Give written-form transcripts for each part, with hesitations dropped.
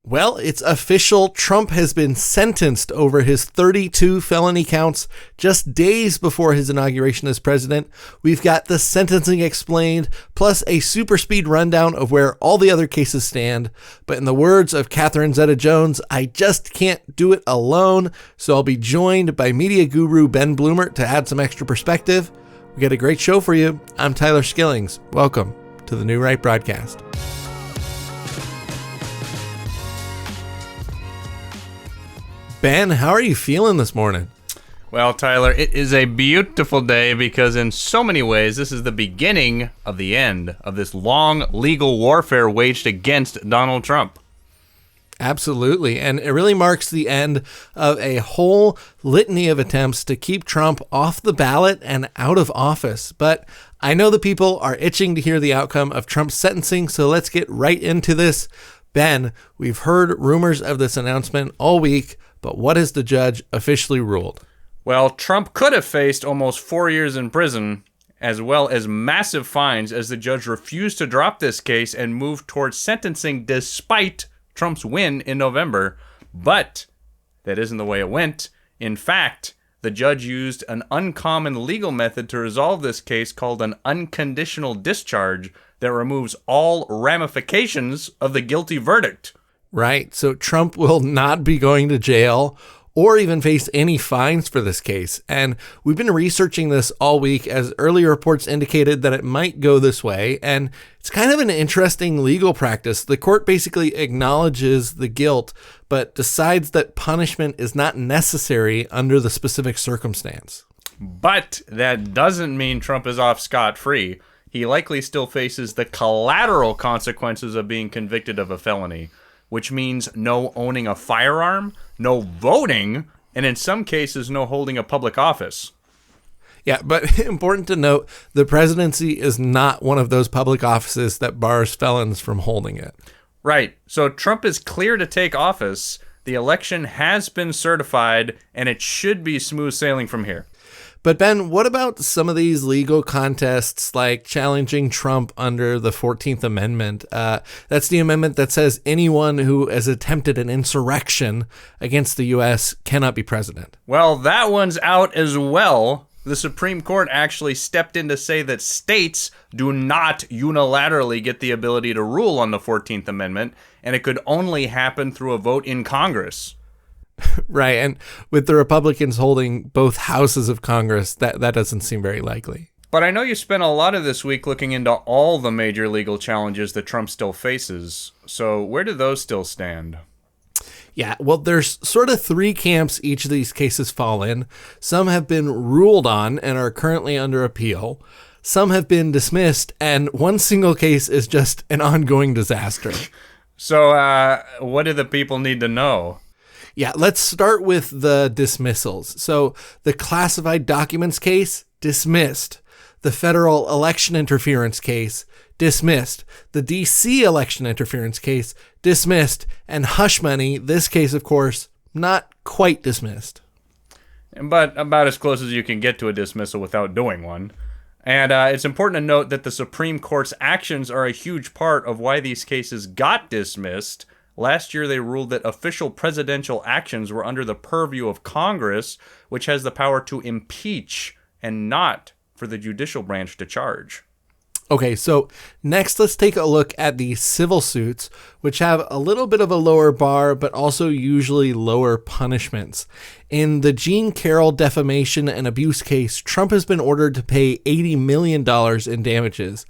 Well, it's official. Trump has been sentenced over his 32 felony counts just days before his inauguration as president. We've got the sentencing explained, plus a super speed rundown of where all the other cases stand. But in the words of Catherine Zeta-Jones, I just can't do it alone. So I'll be joined by media guru Ben Bloomert to add some extra perspective. We got a great show for you. I'm Tyler Skillings. Welcome to the New Right Broadcast. Ben, how are you feeling this morning? Well, Tyler, it is a beautiful day because in so many ways, this is the beginning of the end of this long legal warfare waged against Donald Trump. Absolutely. And it really marks the end of a whole litany of attempts to keep Trump off the ballot and out of office. But I know the people are itching to hear the outcome of Trump's sentencing, so let's get right into this. Ben, we've heard rumors of this announcement all week, but what has the judge officially ruled? Well, Trump could have faced almost 4 years in prison, as well as massive fines, as the judge refused to drop this case and moved towards sentencing despite Trump's win in November. But that isn't the way it went. In fact, the judge used an uncommon legal method to resolve this case called an unconditional discharge that removes all ramifications of the guilty verdict. Right. So Trump will not be going to jail or even face any fines for this case. And we've been researching this all week as earlier reports indicated that it might go this way. And it's kind of an interesting legal practice. The court basically acknowledges the guilt, but decides that punishment is not necessary under the specific circumstance. But that doesn't mean Trump is off scot-free. He likely still faces the collateral consequences of being convicted of a felony, which means no owning a firearm, no voting, and in some cases, no holding a public office. Yeah, but important to note, the presidency is not one of those public offices that bars felons from holding it. Right. So Trump is clear to take office. The election has been certified, and it should be smooth sailing from here. But Ben, what about some of these legal contests like challenging Trump under the 14th Amendment? That's the amendment that says anyone who has attempted an insurrection against the U.S. cannot be president. Well, that one's out as well. The Supreme Court actually stepped in to say that states do not unilaterally get the ability to rule on the 14th Amendment, and it could only happen through a vote in Congress. Right, and with the Republicans holding both houses of Congress, that doesn't seem very likely. But I know you spent a lot of this week looking into all the major legal challenges that Trump still faces. So where do those still stand? Yeah, well, there's sort of three camps each of these cases fall in. Some have been ruled on and are currently under appeal. Some have been dismissed, and one single case is just an ongoing disaster. So what do the people need to know? Yeah, let's start with the dismissals. So the classified documents case, dismissed. The federal election interference case, dismissed. The D.C. election interference case, dismissed. And hush money, this case, of course, not quite dismissed. But about as close as you can get to a dismissal without doing one. And it's important to note that the Supreme Court's actions are a huge part of why these cases got dismissed. Last year, they ruled that official presidential actions were under the purview of Congress, which has the power to impeach and not for the judicial branch to charge. Okay, so next let's take a look at the civil suits, which have a little bit of a lower bar, but also usually lower punishments. In the Jean Carroll defamation and abuse case, Trump has been ordered to pay $80 million in damages.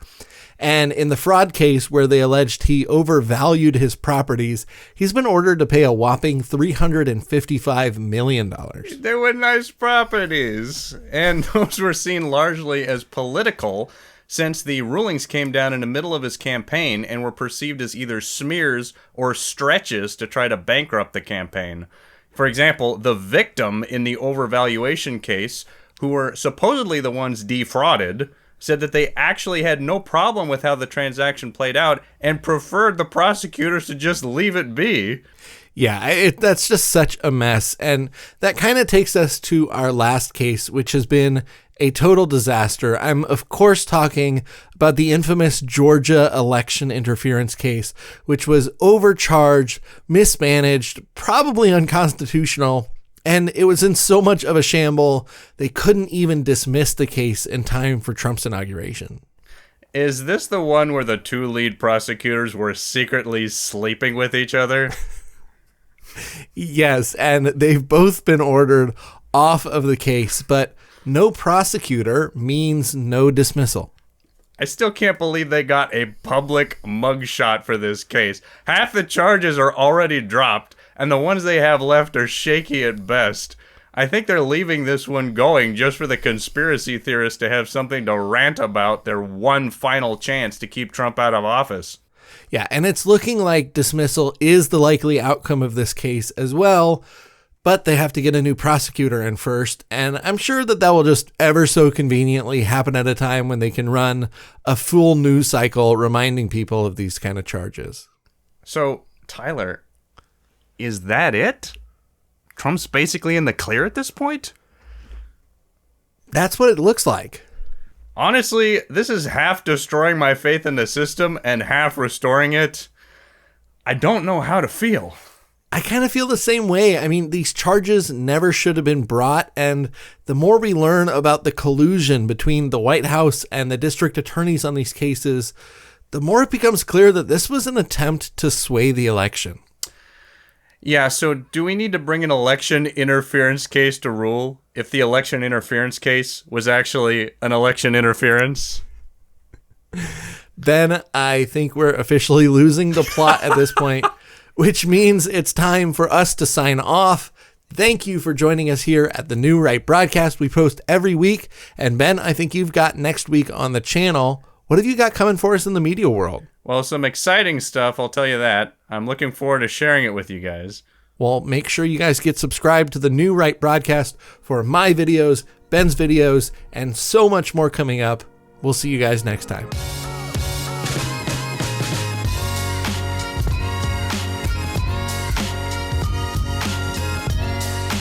And in the fraud case where they alleged he overvalued his properties, he's been ordered to pay a whopping $355 million. They were nice properties, and those were seen largely as political, since the rulings came down in the middle of his campaign and were perceived as either smears or stretches to try to bankrupt the campaign. For example, the victim in the overvaluation case, who were supposedly the ones defrauded, said that they actually had no problem with how the transaction played out and preferred the prosecutors to just leave it be. Yeah, that's just such a mess. And that kind of takes us to our last case, which has been a total disaster. I'm, of course, talking about the infamous Georgia election interference case, which was overcharged, mismanaged, probably unconstitutional, and it was in so much of a shamble, they couldn't even dismiss the case in time for Trump's inauguration. Is this the one where the two lead prosecutors were secretly sleeping with each other? Yes, and they've both been ordered off of the case, but no prosecutor means no dismissal. I still can't believe they got a public mugshot for this case. Half the charges are already dropped, and the ones they have left are shaky at best. I think they're leaving this one going just for the conspiracy theorists to have something to rant about their one final chance to keep Trump out of office. Yeah, and it's looking like dismissal is the likely outcome of this case as well, but they have to get a new prosecutor in first, and I'm sure that will just ever so conveniently happen at a time when they can run a full news cycle reminding people of these kind of charges. So, Tyler, is that it? Trump's basically in the clear at this point? That's what it looks like. Honestly, this is half destroying my faith in the system and half restoring it. I don't know how to feel. I kind of feel the same way. I mean, these charges never should have been brought, and the more we learn about the collusion between the White House and the district attorneys on these cases, the more it becomes clear that this was an attempt to sway the election. Yeah, so do we need to bring an election interference case to rule if the election interference case was actually an election interference? Then I think we're officially losing the plot at this point, which means it's time for us to sign off. Thank you for joining us here at the New Right broadcast. We post every week. And Ben, I think you've got next week on the channel. What have you got coming for us in the media world? Well, some exciting stuff, I'll tell you that. I'm looking forward to sharing it with you guys. Well, make sure you guys get subscribed to the New Right broadcast for my videos, Ben's videos, and so much more coming up. We'll see you guys next time.